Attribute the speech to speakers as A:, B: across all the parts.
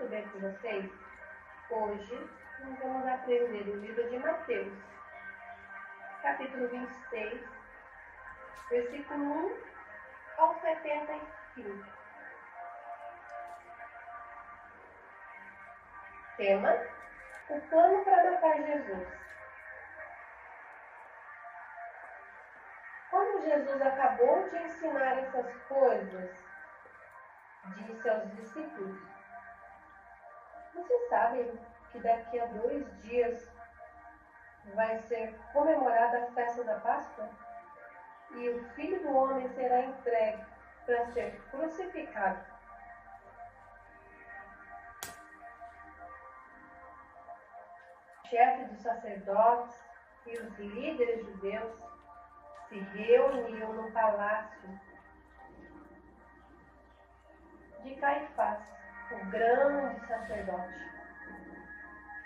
A: tudo bem com vocês? Hoje nós vamos aprender o livro de Mateus, capítulo 26, versículo 1 ao 75. Tema: o plano para matar Jesus. Quando Jesus acabou de ensinar essas coisas, disse aos discípulos: vocês sabem que daqui a 2 dias vai ser comemorada a festa da Páscoa? E o Filho do Homem será entregue para ser crucificado. O chefe dos sacerdotes e os líderes judeus se reuniam no palácio de Caifás, o grande sacerdote.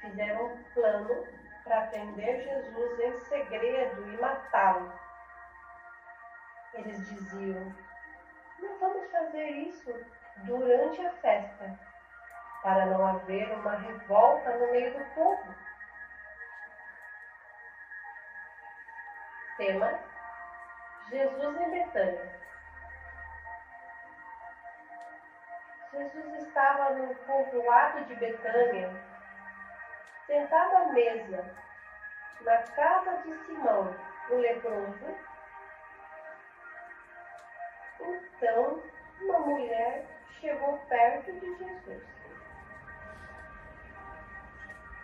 A: Fizeram um plano para prender Jesus em segredo e matá-lo. Eles diziam: não vamos fazer isso durante a festa, para não haver uma revolta no meio do povo. Tema: Jesus em Betânia. Jesus estava no povoado de Betânia, sentado à mesa, na casa de Simão, o leproso. Então, uma mulher chegou perto de Jesus,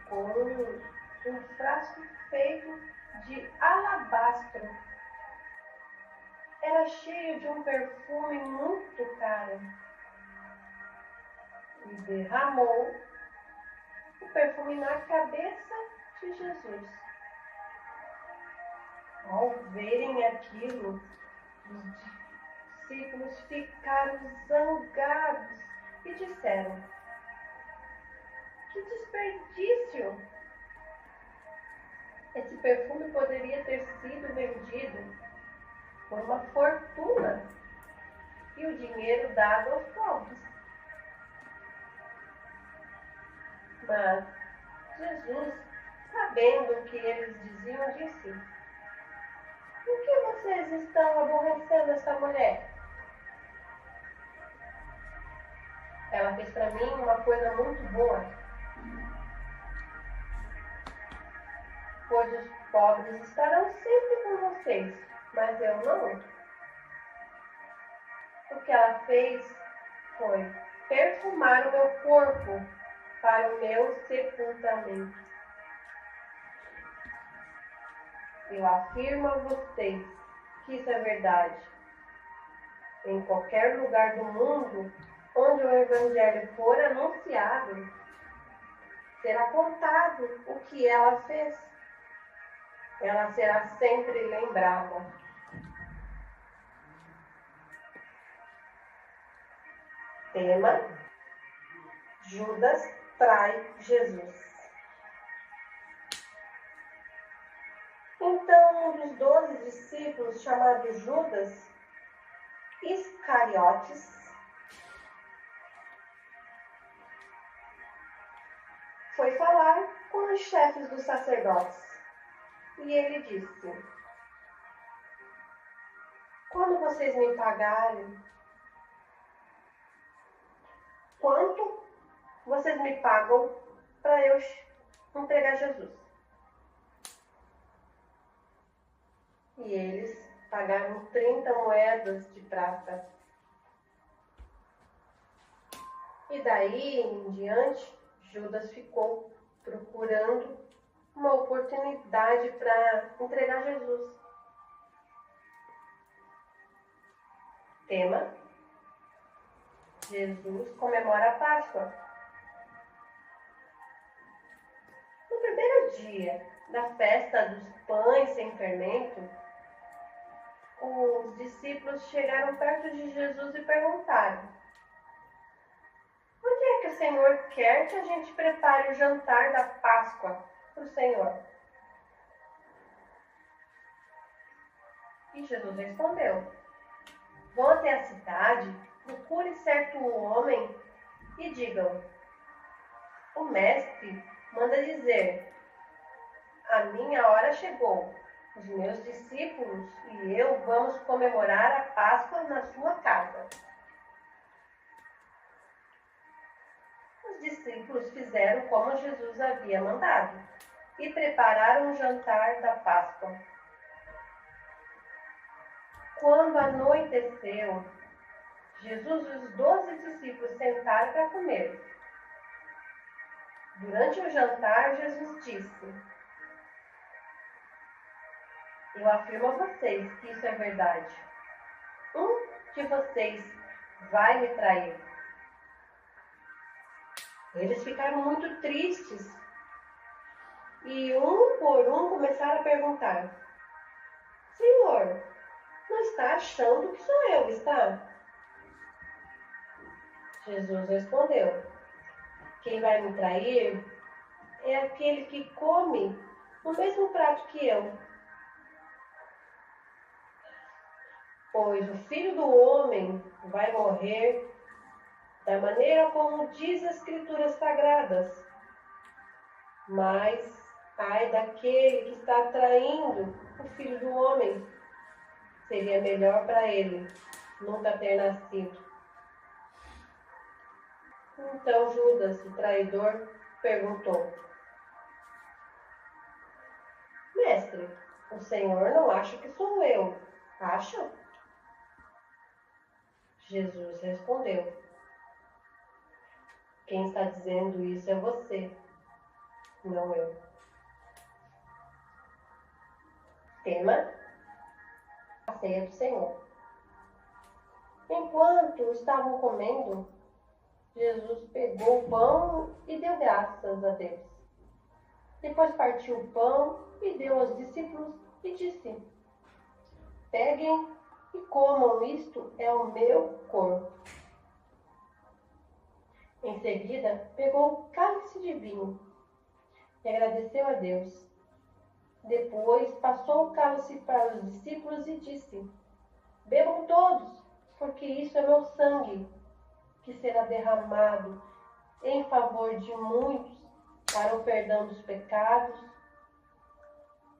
A: com um frasco feito de alabastro. Era cheio de um perfume muito caro. E derramou o perfume na cabeça de Jesus. Ao verem aquilo, os discípulos ficaram zangados e disseram: que desperdício! Esse perfume poderia ter sido vendido por uma fortuna e o dinheiro dado aos pobres. Mas Jesus, sabendo o que eles diziam, disse: por que vocês estão aborrecendo essa mulher? Ela fez para mim uma coisa muito boa. Pois os pobres estarão sempre com vocês, mas eu não. O que ela fez foi perfumar o meu corpo para o meu sepultamento. Eu afirmo a vocês que isso é verdade. Em qualquer lugar do mundo onde o Evangelho for anunciado, será contado o que ela fez. Ela será sempre lembrada. Tema: Judas trai Jesus. Então, um dos 12 discípulos, chamado Judas Iscariotes, foi falar com os chefes dos sacerdotes. E ele disse: quando vocês me pagarem, quanto vocês me pagam para eu entregar Jesus? E eles pagaram 30 moedas de prata. E daí em diante, Judas ficou procurando uma oportunidade para entregar Jesus. Tema: Jesus comemora a Páscoa. No primeiro dia da festa dos pães sem fermento, os discípulos chegaram perto de Jesus e perguntaram: onde é que o Senhor quer que a gente prepare o jantar da Páscoa para o Senhor? E Jesus respondeu: vão até a cidade, procure certo homem e digam: O mestre manda dizer: a minha hora chegou. Os meus discípulos e eu vamos comemorar a Páscoa na sua casa. Os discípulos fizeram como Jesus havia mandado e prepararam o jantar da Páscoa. Quando anoiteceu, Jesus e os 12 discípulos sentaram para comer. Durante o jantar, Jesus disse: eu afirmo a vocês que isso é verdade. Um de vocês vai me trair. Eles ficaram muito tristes e um por um começaram a perguntar: Senhor, não está achando que sou eu, está? Jesus respondeu: quem vai me trair é aquele que come no mesmo prato que eu. Pois o Filho do Homem vai morrer da maneira como diz as Escrituras Sagradas. Mas ai daquele que está traindo o Filho do Homem. Seria melhor para ele nunca ter nascido. Então Judas, o traidor, perguntou: Mestre, o Senhor não acha que sou eu, acha? Jesus respondeu: quem está dizendo isso é você, não eu. Tema: a ceia do Senhor. Enquanto estavam comendo, Jesus pegou o pão e deu graças a Deus. Depois partiu o pão e deu aos discípulos e disse: peguem e comam, isto é o meu corpo. Em seguida, pegou o cálice de vinho e agradeceu a Deus. Depois passou o cálice para os discípulos e disse: bebam todos, porque isso é meu sangue, que será derramado em favor de muitos para o perdão dos pecados.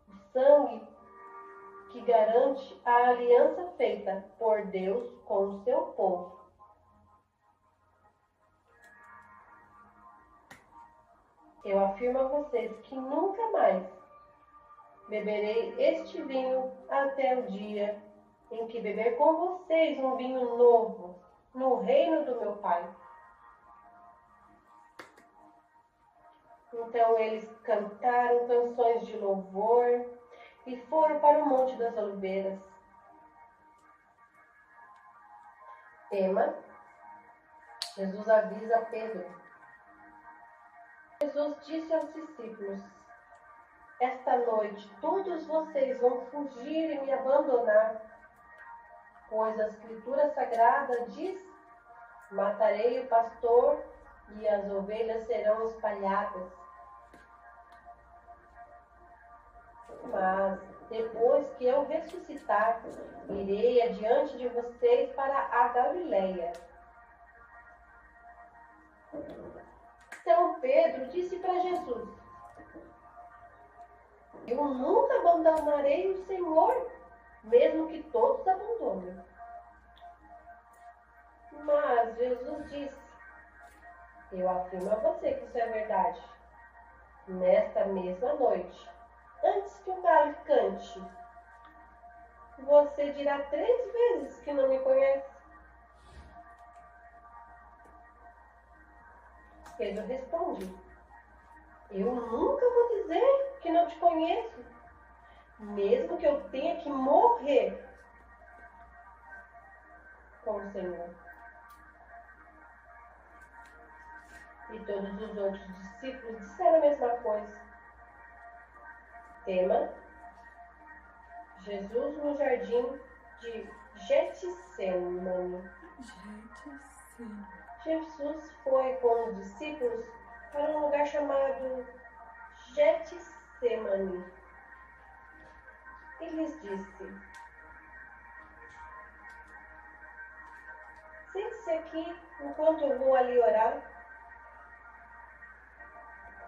A: O sangue que garante a aliança feita por Deus com o seu povo. Eu afirmo a vocês que nunca mais beberei este vinho até o dia em que beber com vocês um vinho novo no reino do meu Pai. Então eles cantaram canções de louvor e foram para o Monte das Oliveiras. Tema: Jesus avisa Pedro. Jesus disse aos discípulos: esta noite todos vocês vão fugir e me abandonar, pois a Escritura Sagrada diz: matarei o pastor e as ovelhas serão espalhadas. Mas depois que eu ressuscitar, irei adiante de vocês para a Galileia. Então Pedro disse para Jesus: eu nunca abandonarei o Senhor, mesmo que todos abandonem. Mas Jesus disse: eu afirmo a você que isso é verdade. Nesta mesma noite, antes que o galo cante, você dirá 3 vezes que não me conhece. Pedro responde: eu nunca vou dizer que não te conheço, mesmo que eu tenha que morrer com o Senhor. E todos os outros discípulos disseram a mesma coisa. Tema: Jesus no jardim de Getsemane. Jesus foi com os discípulos para um lugar chamado Getsemane e lhes disse: sente-se aqui enquanto eu vou ali orar.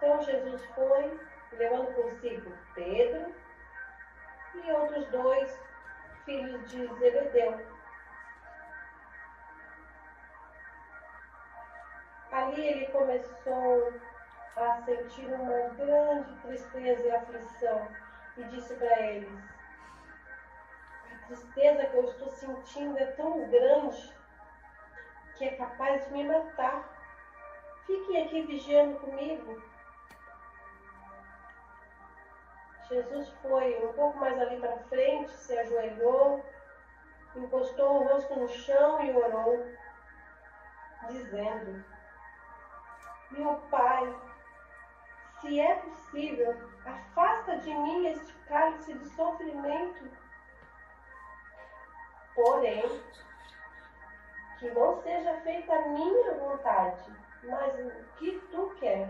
A: Então Jesus foi, levando consigo Pedro e outros 2 filhos de Zebedeu. Ali ele começou a sentir uma grande tristeza e aflição e disse para eles: a tristeza que eu estou sentindo é tão grande que é capaz de me matar. Fiquem aqui vigiando comigo. Jesus foi um pouco mais ali para frente, se ajoelhou, encostou o rosto no chão e orou, dizendo: meu Pai, se é possível, afasta de mim este cálice de sofrimento. Porém, que não seja feita a minha vontade, mas o que tu quer.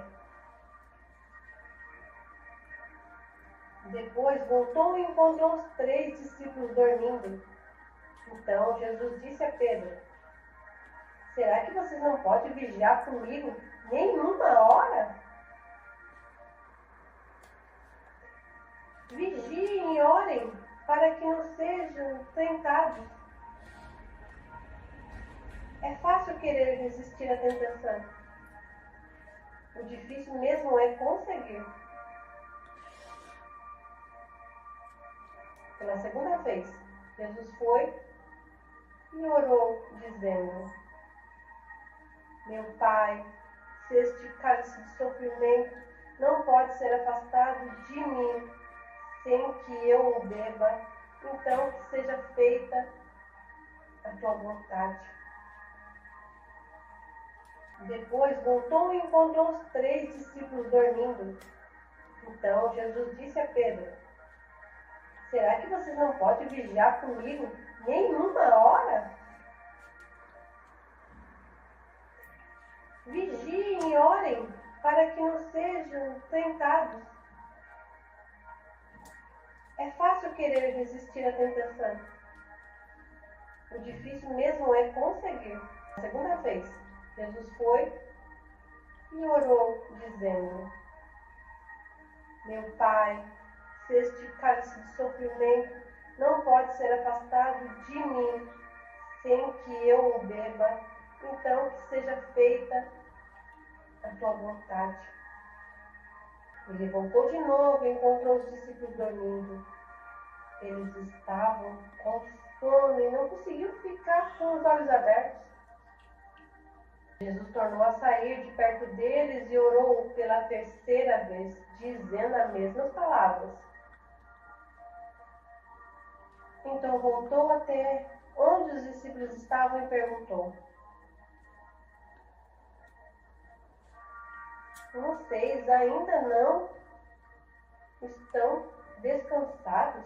A: Depois voltou e encontrou os 3 discípulos dormindo. Então Jesus disse a Pedro: será que vocês não podem vigiar comigo nem uma hora? Vigiem e orem para que não sejam tentados. É fácil querer resistir à tentação. O difícil mesmo é conseguir. Pela segunda vez, Jesus foi e orou, dizendo: meu Pai, se este cálice de sofrimento não pode ser afastado de mim, sem que eu o beba, então que seja feita a tua vontade. Depois voltou e encontrou os 3 discípulos dormindo. Então Jesus disse a Pedro: será que vocês não podem vigiar comigo nem uma hora? Vigiem e orem para que não sejam tentados. É fácil querer resistir à tentação. O difícil mesmo é conseguir. A segunda vez, Jesus foi e orou, dizendo: meu Pai, se este cálice de sofrimento não pode ser afastado de mim, sem que eu o beba, então que seja feita a tua vontade. Ele voltou de novo e encontrou os discípulos dormindo. Eles estavam com sono e não conseguiam ficar com os olhos abertos. Jesus tornou a sair de perto deles e orou pela 3ª vez, dizendo as mesmas palavras. Então voltou até onde os discípulos estavam e perguntou: vocês ainda não estão descansados?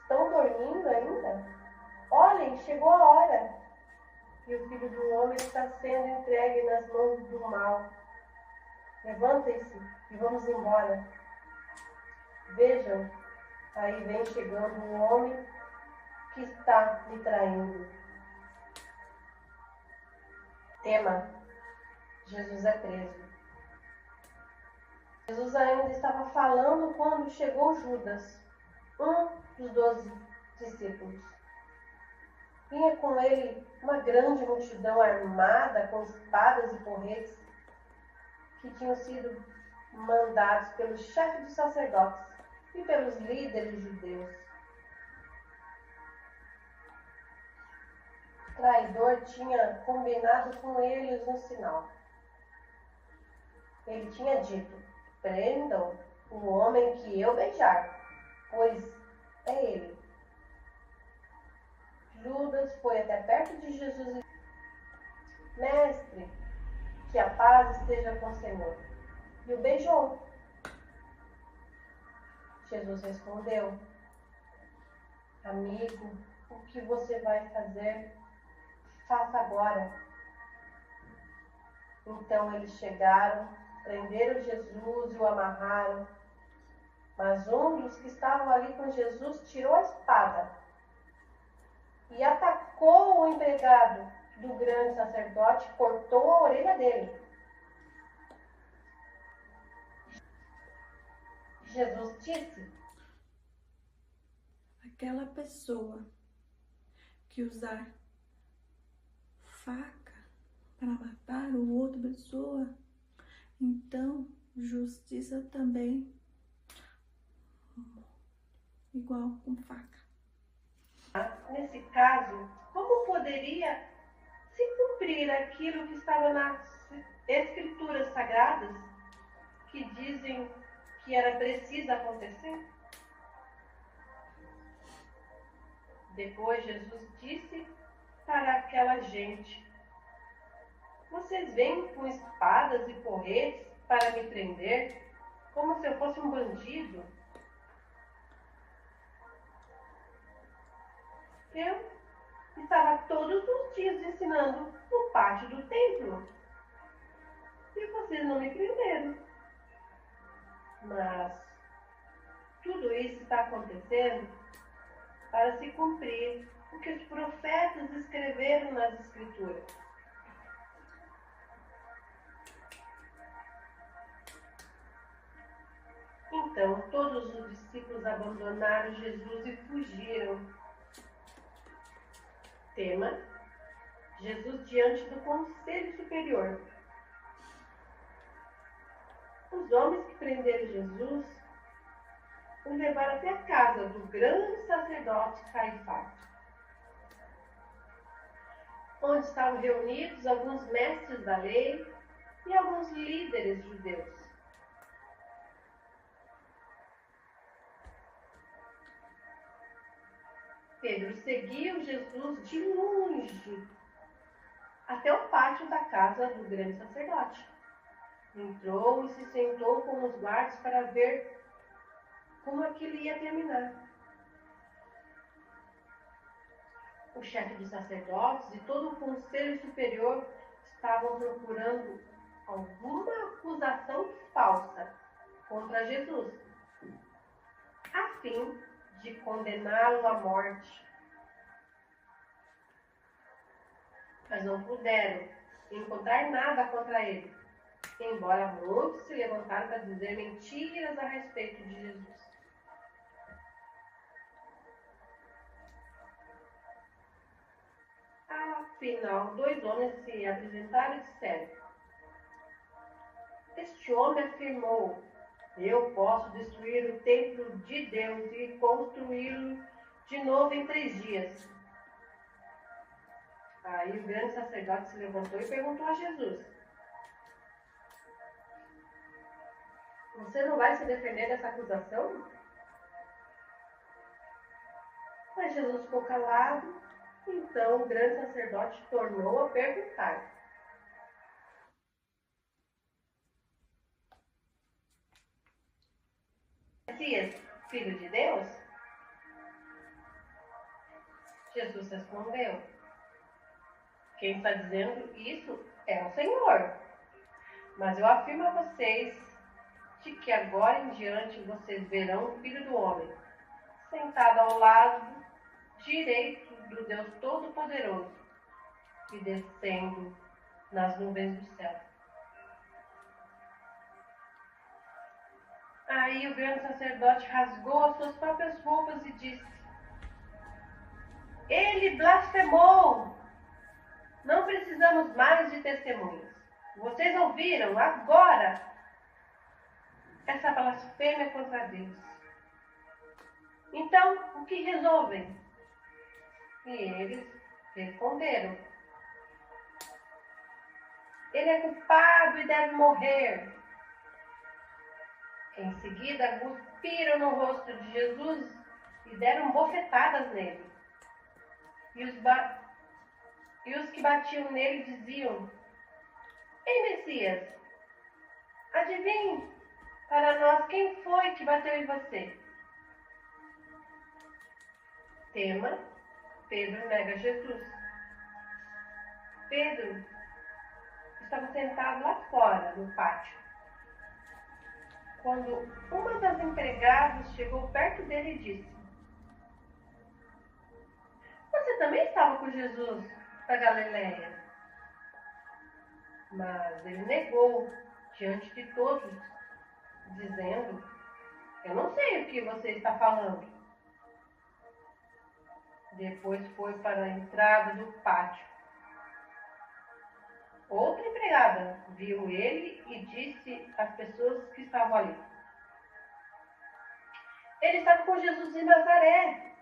A: Estão dormindo ainda? Olhem, chegou a hora. E o Filho do Homem está sendo entregue nas mãos do mal. Levantem-se e vamos embora. Vejam, aí vem chegando um homem que está me traindo. Tema: Jesus é preso. Jesus ainda estava falando quando chegou Judas, um dos 12 discípulos. Vinha com ele uma grande multidão armada com espadas e porretes que tinham sido mandados pelos chefes dos sacerdotes e pelos líderes judeus. O traidor tinha combinado com eles um sinal. Ele tinha dito: prendam o homem que eu beijar, pois é ele. Judas foi até perto de Jesus e disse: mestre, que a paz esteja com o Senhor. E o beijou. Jesus respondeu: amigo, o que você vai fazer, faça agora. Então eles chegaram, prenderam Jesus e o amarraram. Mas um dos que estavam ali com Jesus tirou a espada e atacou o empregado do grande sacerdote, cortou a orelha dele. Jesus disse:
B: aquela pessoa que usar faca para matar o outra pessoa, então justiça também igual com faca.
A: Nesse caso, como poderia se cumprir aquilo que estava nas Escrituras Sagradas, que dizem que era preciso acontecer? Depois Jesus disse para aquela gente: vocês vêm com espadas e porretes para me prender, como se eu fosse um bandido? Eu estava todos os dias ensinando no pátio do templo. E vocês não me prenderam. Mas tudo isso está acontecendo para se cumprir o que os profetas escreveram nas Escrituras. Então todos os discípulos abandonaram Jesus e fugiram. Tema: Jesus diante do Conselho Superior. Os homens que prenderam Jesus o levaram até a casa do grande sacerdote Caifás, onde estavam reunidos alguns mestres da lei e alguns líderes judeus. Pedro seguiu Jesus de longe até o pátio da casa do grande sacerdote. Entrou e se sentou com os guardas para ver como aquilo ia terminar. O chefe dos sacerdotes e todo o conselho superior estavam procurando alguma acusação falsa contra Jesus, a fim de condená-lo à morte. Mas não puderam encontrar nada contra ele, embora muitos se levantaram para dizer mentiras a respeito de Jesus. Afinal, 2 homens se apresentaram e disseram: este homem afirmou: eu posso destruir o templo de Deus e construí-lo de novo em 3 dias. Aí o grande sacerdote se levantou e perguntou a Jesus: você não vai se defender dessa acusação? Mas Jesus ficou calado. Então o grande sacerdote tornou a perguntar: Messias, filho de Deus? Jesus respondeu: quem está dizendo isso é o Senhor. Mas eu afirmo a vocês de que agora em diante vocês verão o Filho do Homem sentado ao lado direito do Deus Todo-Poderoso e descendo nas nuvens do céu. Aí o grande sacerdote rasgou as suas próprias roupas e disse: ele blasfemou! Não precisamos mais de testemunhas. Vocês ouviram agora essa blasfêmia contra Deus. Então, o que resolvem? E eles responderam: ele é culpado e deve morrer. Em seguida, cuspiram no rosto de Jesus e deram bofetadas nele. E os que batiam nele diziam: ei, Messias, adivinhe para nós quem foi que bateu em você. Tema: Pedro nega Jesus. Pedro estava sentado lá fora, no pátio, quando uma das empregadas chegou perto dele e disse: você também estava com Jesus da Galileia? Mas ele negou diante de todos, dizendo: Eu não sei o que você está falando. Depois foi para a entrada do pátio. Outra empregada viu ele e disse às pessoas que estavam ali: ele estava com Jesus de Nazaré.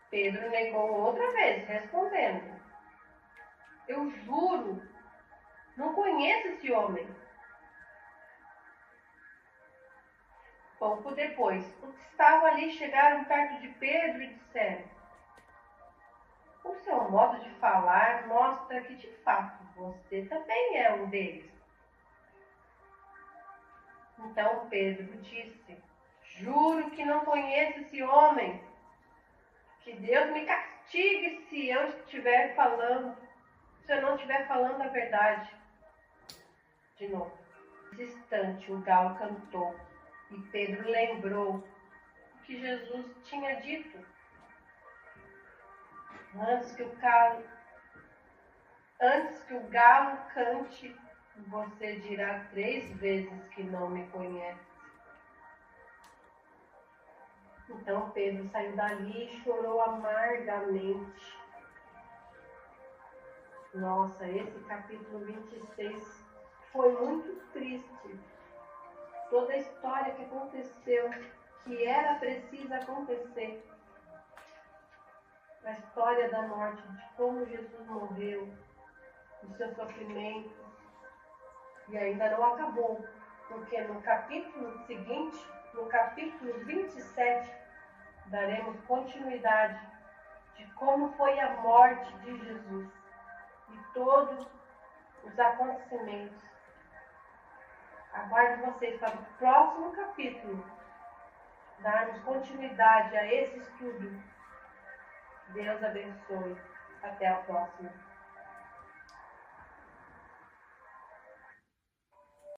A: Pedro negou outra vez, respondendo: eu juro, não conheço esse homem. Pouco depois, os que estavam ali chegaram perto de Pedro e disseram: o seu modo de falar mostra que, de fato, você também é um deles. Então Pedro disse: juro que não conheço esse homem. Que Deus me castigue se eu não estiver falando a verdade. De novo. Nesse instante, o galo cantou e Pedro lembrou o que Jesus tinha dito. Antes que o galo cante, você dirá 3 vezes que não me conhece. Então Pedro saiu dali e chorou amargamente. Nossa, esse capítulo 26 foi muito triste. Toda a história que aconteceu, que era precisa acontecer. A história da morte, de como Jesus morreu, do seu sofrimento. E ainda não acabou, porque no capítulo seguinte, no capítulo 27, daremos continuidade de como foi a morte de Jesus e todos os acontecimentos. Aguardo vocês para o próximo capítulo, darmos continuidade a esse estudo. Deus abençoe. Até a próxima.